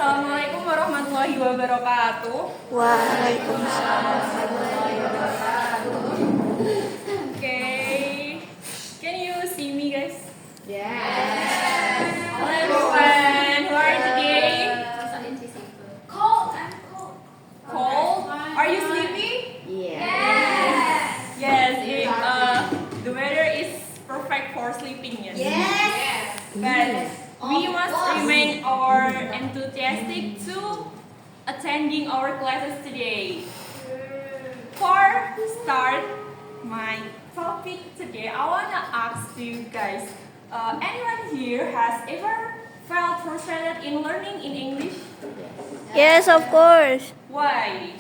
Assalamualaikum warahmatullahi wabarakatuh. Waalaikumsalam. Okay, can you see me, guys? Yes. Hello everyone, how are you today? Cold. I'm cold. Cold? Are you sleepy? Yes. Yes. The weather is perfect for sleeping. Yes. Yes. But we must remain our enthusiastic to attending our classes today. For start my topic today, I wanna ask you guys, anyone here has ever felt frustrated in learning in English? Yes, of course. Why?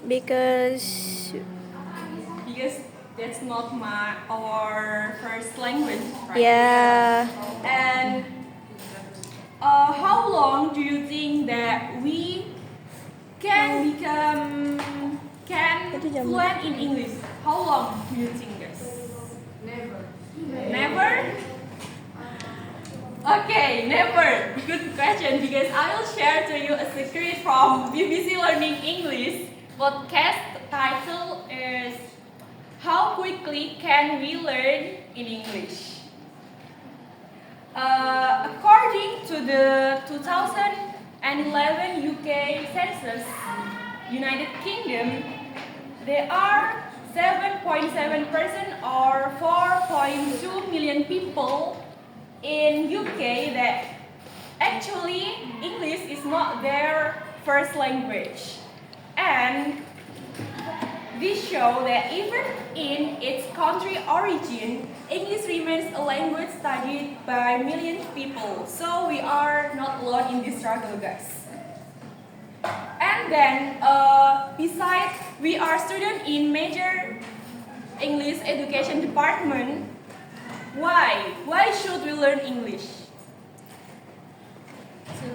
Because Because that's not our first language, right? yeah, And how long do you think that we can become fluent in English? How long do you think, guys? Never? Okay, never. Good question, because I will share to you a secret from BBC Learning English. Podcast title is How Quickly Can We Learn in English? According to the 2011 UK Census, United Kingdom, there are 7.7% or 4.2 million people in UK that actually English is not their first language. And this shows that even in its country origin, English remains a language studied by millions of people. So we are not alone in this struggle, guys. And then, besides, we are students in major English education department. Why? Why should we learn English?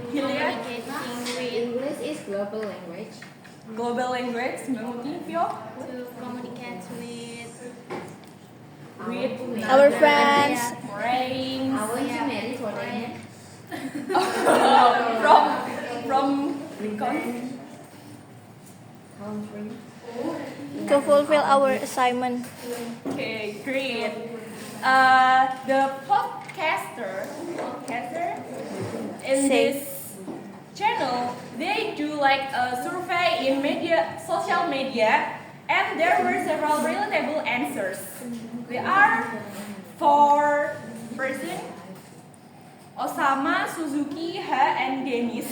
Hilliard? English is global language. Global language, mungkin Vio? To communicate With our friends. friends. I want to marry for them. from country. To fulfill our assignment. Okay, great. The podcaster in Say. this channel, they do like a survey in social media, and there were several relatable answers. There are 4 persons: Osama, Suzuki, Ha, and Dennis.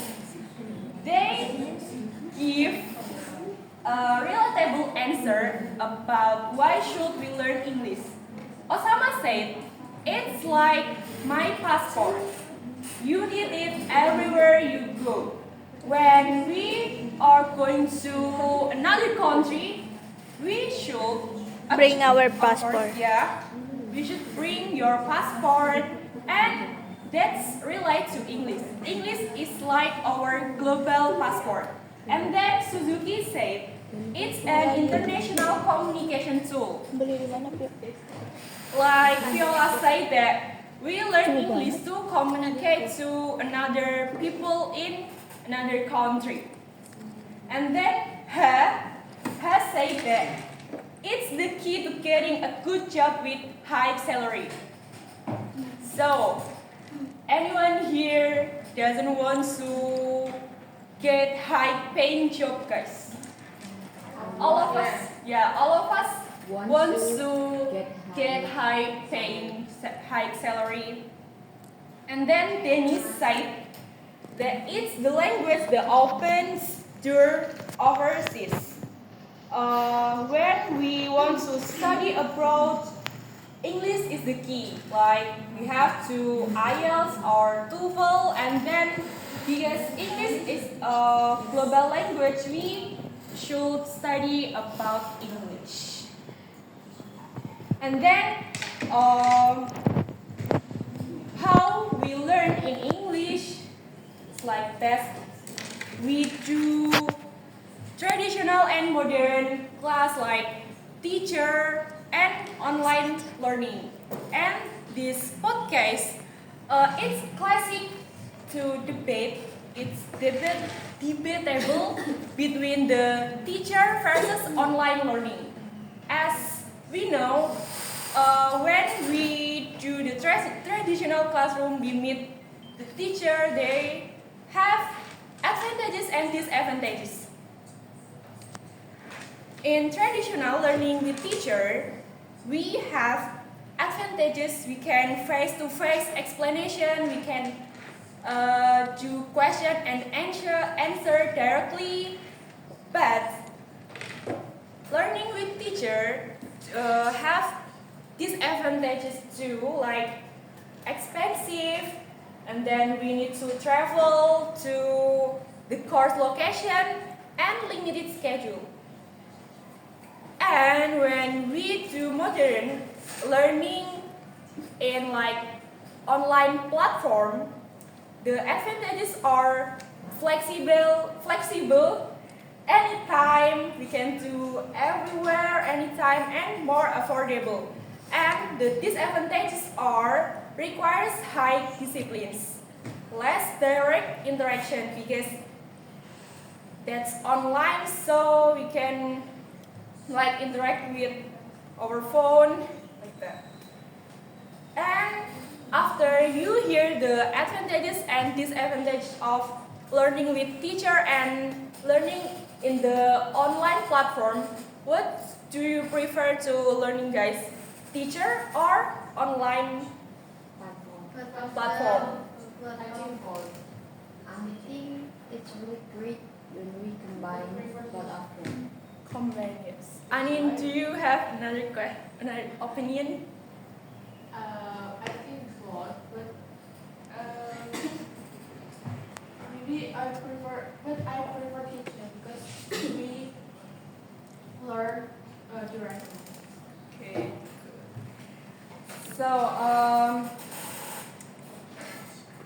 They give a relatable answer about why should we learn English. Osama said, "It's like my passport. You need it everywhere you go. When we are going to another country, we should Bring our of passport. course, yeah, we should bring your passport, and that's relate to English. English is like our global passport." And then Suzuki said, "It's an international communication tool." Beli di mana, Pio? Like Viola said that we learn English to communicate to another people in another country. And then Ha said that it's the key to getting a good job with high salary. So, anyone here doesn't want to get high paying job, guys? All of us want to get high salary. And then Dennis said that it's the language that opens door overseas. When we want to study abroad, English is the key. Like we have to IELTS or TOEFL, and then because English is a global language, we should study about English. And then, how we learn in English is like that. We do traditional and modern class like teacher and online learning. And this podcast, it's classic to debate it's debatable between the teacher versus online learning. As we know, when we do the traditional classroom, we meet the teacher, they have advantages and disadvantages. In traditional learning with teacher, we have advantages. We can face-to-face explanation, we can do question and answer directly, but learning with teacher have disadvantages too, like expensive, and then we need to travel to the course location and limited schedule. And when we do modern learning in like online platform, the advantages are flexible, anytime, we can do everywhere, anytime, and more affordable. And the disadvantages are requires high disciplines, less direct interaction because that's online, so we can like interact with our phone like that. And after you hear the advantages and disadvantages of learning with teacher and learning in the online platform, what do you prefer to learning, guys? Teacher or online platform? I think it's really great when we combine both of them. Combine it. Anin, do you have another opinion? I think both, but maybe I prefer teaching because we learn directly. Okay. So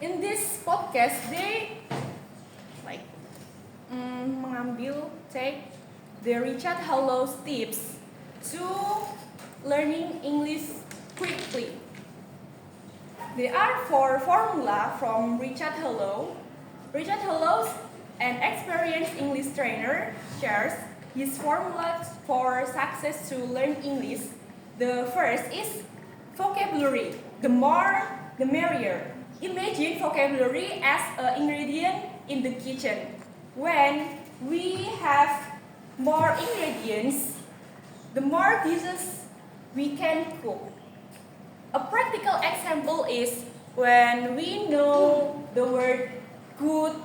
in this podcast they like mengambil take the Richard Hallow's tips to learning English quickly. There are 4 formula from Richard Hallow. Richard Hallow, an experienced English trainer, shares his formulas for success to learn English. The first is vocabulary. The more, the merrier. Imagine vocabulary as an ingredient in the kitchen. When we have more ingredients, the more dishes we can cook. A practical example is when we know the word good,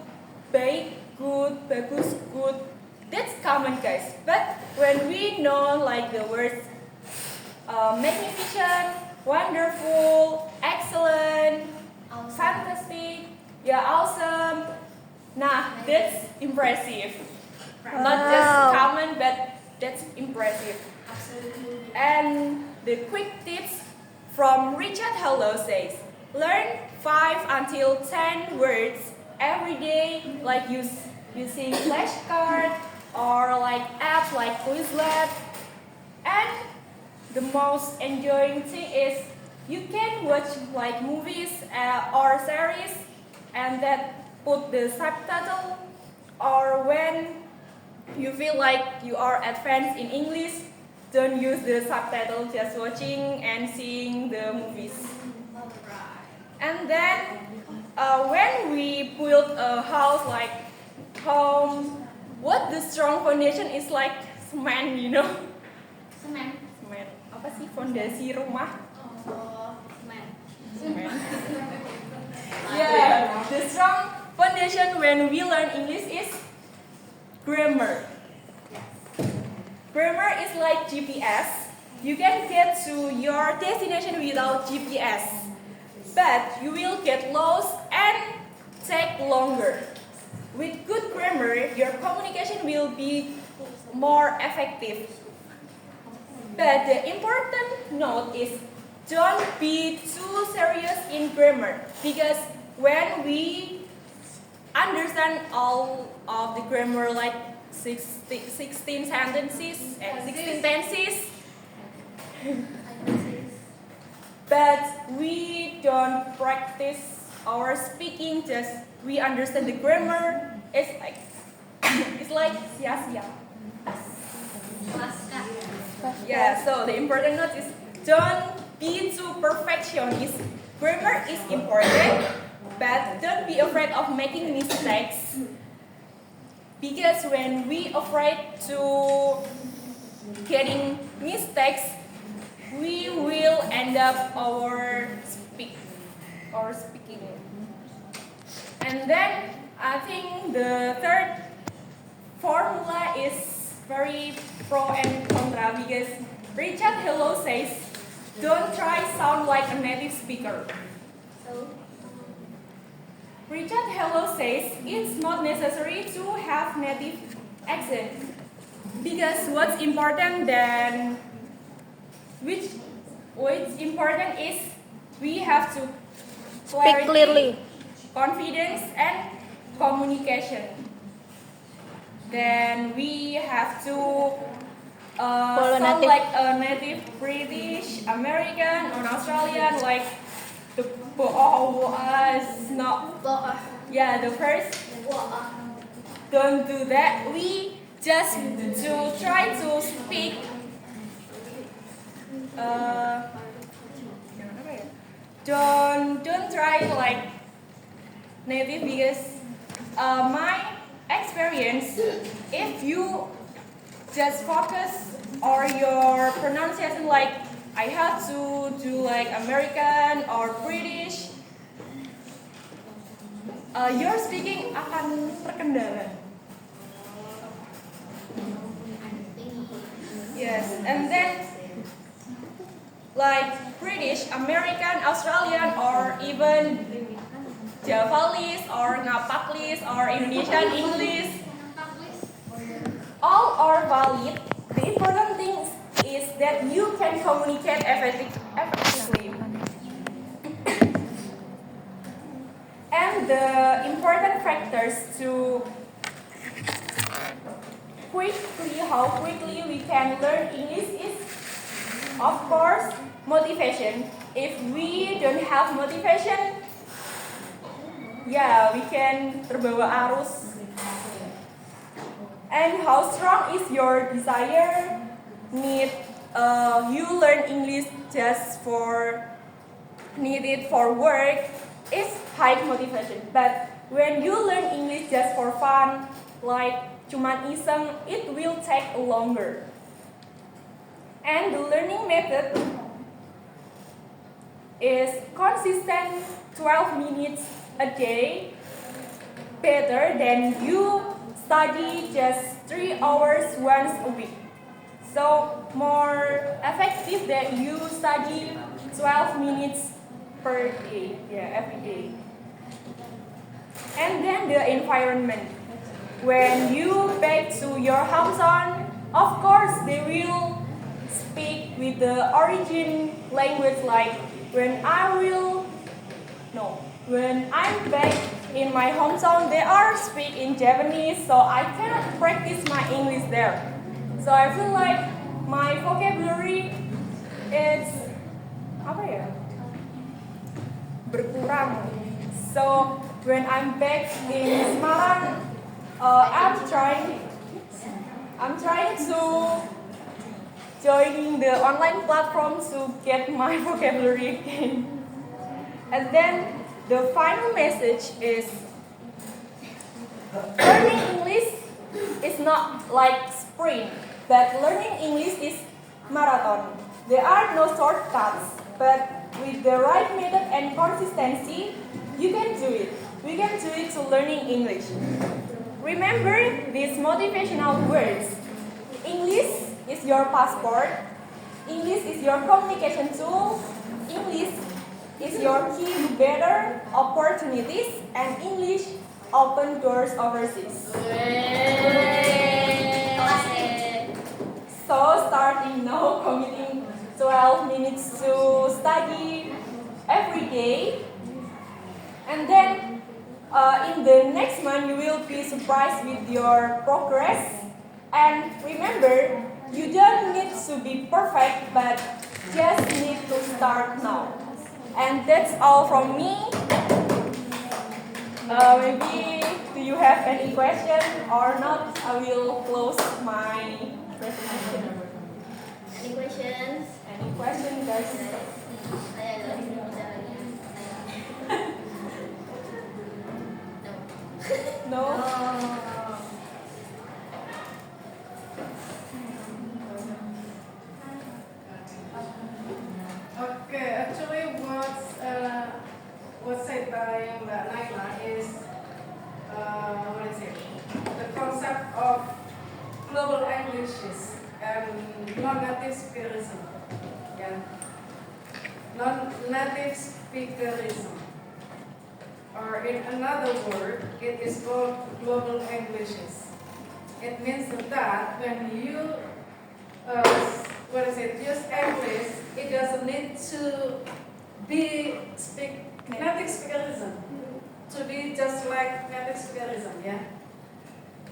baik, good, bagus, good. That's common, guys. But when we know like the words magnificent, wonderful, excellent, fantastic, yeah, awesome. Nah, that's impressive. Not just common, but that's impressive. Absolutely. And the quick tips from Richard Hallow says, learn 5 until 10 words every day, like using flashcard or like apps like Quizlet. And the most enjoying thing is you can watch like movies or series and that put the subtitle, or when you feel like you are advanced in English, don't use the subtitle, just watching and seeing the movies. And then when we build a house like home, what the strong foundation is like cement, you know? Semen. Cement. Apa sih fondasi rumah? Semen. Yeah, the strong foundation when we learn English is grammar. Grammar is like GPS. You can get to your destination without GPS, but you will get lost and take longer. With good grammar, your communication will be more effective. But the important note is don't be too serious in grammar, because when we understand all of the grammar like 16 sentences and 16 tenses, but we don't practice our speaking, just we understand the grammar. It's like it's like sia-sia. Yeah, so the important note is don't be too perfectionist. Grammar is important, but don't be afraid of making mistakes. Because when we afraid to getting mistakes, we will end up speaking. And then I think the third formula is very pro and contra because Richard Hello says, don't try sound like a native speaker. Richard Hello says it's not necessary to have native accent because what's important than which important is we have to Speak clearly. confidence and communication. Then we have to sound native. like a native British, American, or Australian, like the is not. Yeah, the first. Don't do that. We just to try to speak. Don't try like native because my experience, if you just focus or your pronunciation like I have to do like American or British, your speaking akan terkendala. Yes, and then like British, American, Australian, or even Javanese or Napaklis or Indonesian English, all are valid. The important thing is that you can communicate effectively. And the important factors to how quickly we can learn English is, of course, motivation. If we don't have motivation, yeah, we can terbawa arus. And how strong is your desire? Need you learn English just need it for work? It's high motivation. But when you learn English just for fun, like cuman iseng, it will take longer. And the learning method is consistent 12 minutes a day, better than you study just 3 hours once a week. So more effective that you study 12 minutes per day, every day. And then the environment. When you back to your hometown, of course they will speak with the origin language like when I'm back in my hometown, they are speak in Japanese, so I cannot practice my English there. So I feel like my vocabulary is berkurang. So when I'm back in Semarang, I'm trying to joining the online platform to get my vocabulary again. And then the final message is learning English is not like sprint, but learning English is marathon. There are no shortcuts, but with the right method and consistency, you can do it. We can do it to learning English. Remember these motivational words. English is your passport. English is your communication tool. English is your key to better opportunities, and English open doors overseas. So starting now, committing 12 minutes to study every day, and then in the next month you will be surprised with your progress. And remember, you don't need to be perfect, but just need to start now. And that's all from me. Maybe do you have any question or not? I will close my presentation. Any questions? Any question, guys? Saya nggak bisa baca lagi. No. Okay, actually what's said by Mbak Naila is what is it? The concept of global Englishes and non-native speakerism. Yeah. Non-native speakerism. Or in another word, it is called global Englishes. It means that when you use English, it doesn't need to be native speakerism. To be just like native speakerism, yeah.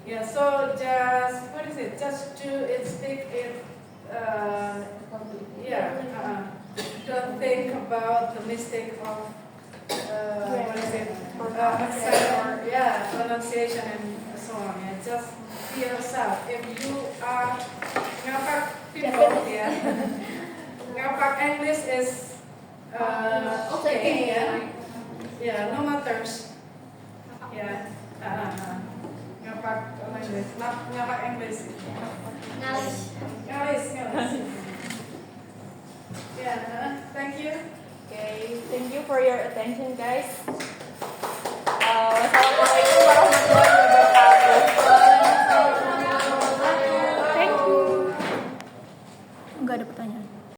Yeah. So just speak it. Don't think about the mistake of accent or pronunciation and so on. Yeah. Just be yourself. If you are ngapak people, yeah. Ngapak English is okay, yeah. Yeah, no matters. Yeah. Ngapak English, ngapak English. Ngalis. Yeah. Thank you. Okay, thank you for your attention, guys.